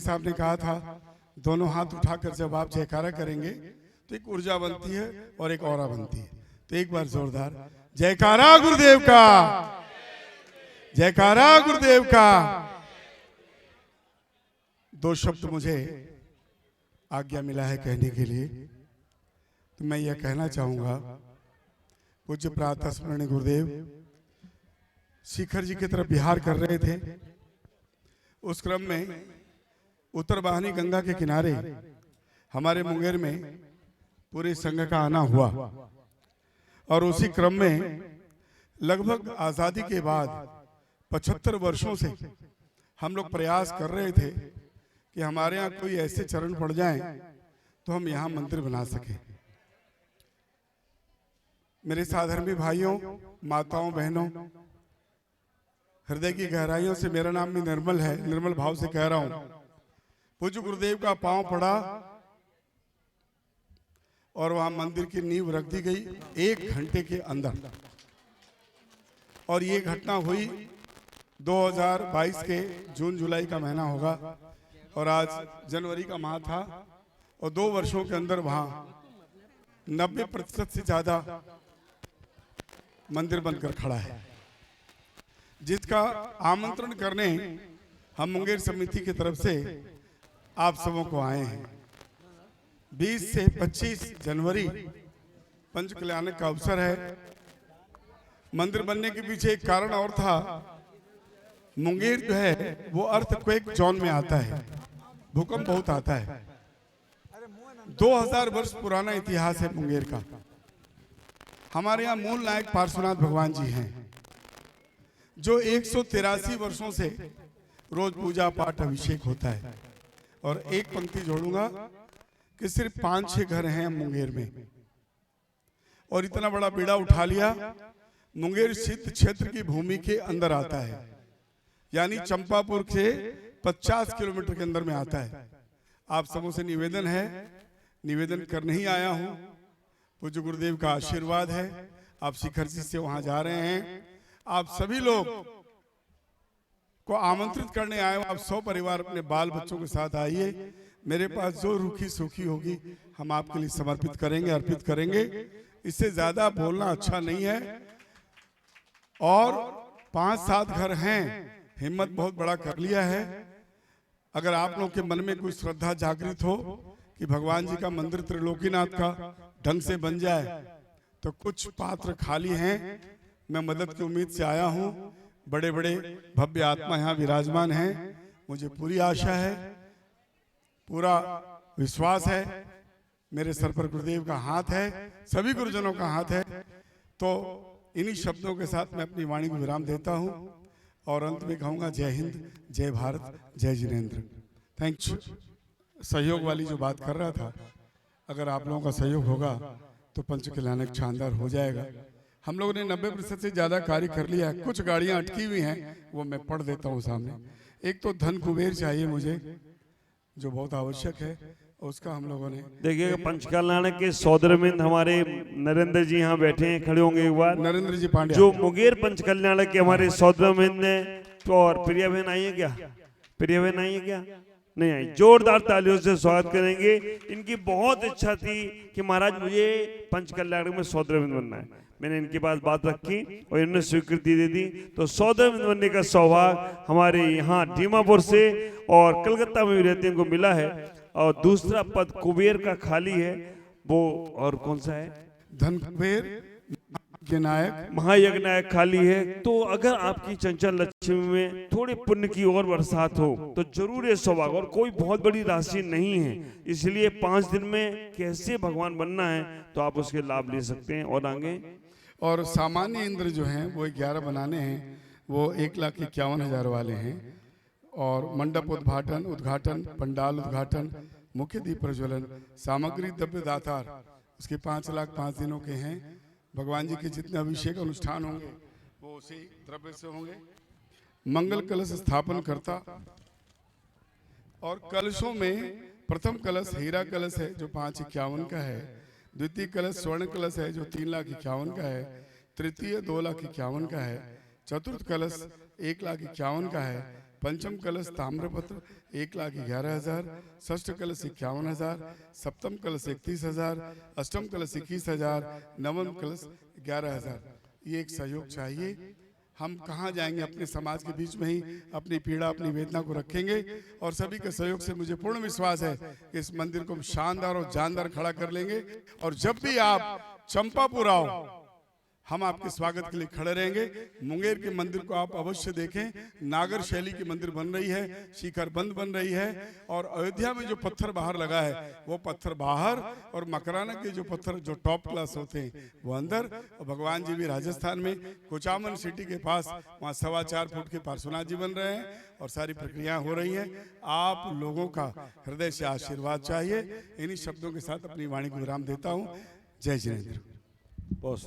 साहब ने कहा था दोनों हाथ उठाकर जब आप जयकारा करेंगे तो एक ऊर्जा बनती है और एक औरा बनती है। तो एक बार जोरदार जयकारा गुरुदेव का, जयकारा गुरुदेव का। दो शब्द मुझे आज्ञा मिला है कहने के लिए, तो मैं यह कहना चाहूंगा। पूज्य प्रातः स्मरणीय गुरुदेव शिखर जी की तरफ विहार कर रहे थे। उस क्रम में उत्तर वाहिनी गंगा के किनारे हमारे मुंगेर में पूरे संघ का आना हुआ और उसी क्रम में लगभग आजादी के बाद 75 वर्षों से हम लोग प्रयास कर रहे थे कि हमारे यहाँ कोई ऐसे चरण पड़ जाएं तो हम यहाँ मंदिर बना सके। मेरे साधर्मी भाइयों, माताओं, बहनों, हृदय की गहराइयों से मेरा नाम भी निर्मल है, निर्मल भाव से कह रहा हूं। पूज्य गुरुदेव का पांव पड़ा और वहां मंदिर की नींव रख दी गई 1 घंटे के अंदर। और ये घटना हुई 2022 के जून जुलाई का महीना होगा और आज जनवरी का माह था और 2 वर्षों के अंदर वहां 90% से ज्यादा मंदिर बनकर खड़ा है, जिसका आमंत्रण करने हम मुंगेर समिति की तरफ से आप सबों को आए हैं। 20 से 25 जनवरी पंच कल्याणक का अवसर है। मंदिर बनने के पीछे एक कारण और था। मुंगेर जो है वो अर्थक्वेक जोन में आता है, भूकंप बहुत आता है। 2000 वर्ष पुराना इतिहास है मुंगेर का। हमारे यहाँ मूल नायक पार्श्वनाथ भगवान जी हैं, जो 183 वर्षों से रोज पूजा पाठ अभिषेक होता है। और एक पंक्ति जोड़ूंगा कि सिर्फ 5-6 घर हैं मुंगेर में और इतना बड़ा बीड़ा उठा लिया। मुंगेर स्थित क्षेत्र की भूमि के अंदर आता है, यानी चंपापुर से 50 किलोमीटर के अंदर में आता है। आप सबों से निवेदन है, निवेदन करने ही आया हूं। पूज्य गुरुदेव का आशीर्वाद है, आप शिखर जी से वहां जा रहे हैं। आप सभी लोग को आमंत्रित करने आए हो। आप 100 परिवार अपने बाल बच्चों के साथ आइए। मेरे पास जो रूखी सूखी होगी हम आपके लिए समर्पित करेंगे, अर्पित करेंगे। इससे ज्यादा बोलना अच्छा नहीं है। और 5-7 घर हैं, हिम्मत बहुत बड़ा कर लिया है। अगर आप लोग के मन में कोई श्रद्धा जागृत हो कि भगवान जी का मंदिर त्रिलोकीनाथ का ढंग से बन जाए, तो कुछ पात्र खाली हैं। मैं मदद की उम्मीद से आया हूं। बड़े बड़े भव्य आत्मा यहाँ विराजमान हैं। मुझे पूरी आशा है, पूरा विश्वास है, मेरे सर पर गुरुदेव का हाथ है, सभी गुरुजनों का हाथ है। तो इन्हीं शब्दों के साथ मैं अपनी वाणी को विराम देता हूं और अंत में कहूंगा जय हिंद, जय भारत, जय जिनेंद्र। Thank you. सहयोग वाली जो बात कर रहा था, अगर आप लोगों का सहयोग होगा तो पंच कल्याणक शानदार हो जाएगा। हम लोगों ने 90% से ज्यादा कार्य कर लिया है। कुछ गाड़ियां अटकी हुई हैं, वो मैं पढ़ देता हूँ सामने। एक तो धन कुबेर चाहिए मुझे, जो बहुत आवश्यक है, उसका हम लोगों ने देखिएगा। पंच कल्याणक के सौदरमिंद हमारे नरेंद्र जी यहाँ बैठे हैं, खड़े होंगे एक बार। नरेंद्र जी पांडे जो मुंगेर पंच कल्याणक के हमारे सौदरमिंद ने। तो और प्रिया बहन आई है क्या? प्रिया बहन आई है क्या? नहीं आई। जोरदार तालियों से स्वागत करेंगे। इनकी बहुत इच्छा थी कि महाराज मुझे पंच कल्याणक में सौदरमिंद बनना है। मैंने इनके पास बात रखी और इन्होंने स्वीकृति दे दी। तो सौदरमिंद बनने का सौभाग्य हमारे यहाँ दीमापुर से और कलकत्ता में भी रहते इनको मिला है। और दूसरा पद कुबेर का खाली है, वो और कौन सा है? धन कुबेर नायक, महायज्ञ नायक खाली है। तो अगर आपकी चंचल लक्ष्मी में थोड़े पुण्य की और बरसात हो तो जरूर ये सौभाग्य। और कोई बहुत बड़ी राशि नहीं है, इसलिए 5 दिन में कैसे भगवान बनना है तो आप उसके लाभ ले सकते हैं। और आगे और सामान्य इंद्र जो हैं वो 11 बनाने हैं, वो 1,51,000 वाले हैं। और मंडप उद्घाटन, पंडाल उद्घाटन, मुख्य दीप प्रज्वलन, सामग्री द्रव्य दातार, उसके 5 लाख 5 दिनों के हैं। भगवान जी के जितने अभिषेक अनुष्ठान होंगे वो उसी द्रव्य से होंगे। मंगल कलश स्थापन करता और कलशों में प्रथम कलश हीरा कलश है जो 551 का है। द्वितीय कलश स्वर्ण कलश है जो 3,51,000 का है। तृतीय 2,51,000 का है। चतुर्थ कलश 1,51,000 का है। पंचम कलश ताम्रपत्र 1,11,000, षष्ठ कलश 51,000, सप्तम कलश 31,000, अष्टम कलश 21,000, नवम कलश 11,000। ये एक सहयोग चाहिए। हम कहाँ जाएंगे, अपने समाज के बीच में ही अपनी पीड़ा अपनी वेदना को रखेंगे और सभी के सहयोग से मुझे पूर्ण विश्वास है कि इस मंदिर को हम शानदार और जानदार खड़ा कर लेंगे। और जब भी आप चंपापुर आओ, हम आपके स्वागत के लिए खड़े रहेंगे। मुंगेर के मंदिर को आप अवश्य देखें, नागर शैली की मंदिर बन रही है, शिखर बंद बन रही है। और अयोध्या में जो पत्थर बाहर लगा है वो पत्थर बाहर, और मकराना के जो पत्थर जो टॉप क्लास होते हैं वो अंदर। और भगवान जी भी राजस्थान में कुचामन सिटी के पास वहाँ 4.25 फुट के पार्श्वनाथ जी बन रहे हैं और सारी प्रक्रियाएं हो रही हैं। आप लोगों का हृदय से आशीर्वाद चाहिए। इन्हीं शब्दों के साथ अपनी वाणी को विराम देता हूँ। जय जिनेंद्र। बहुत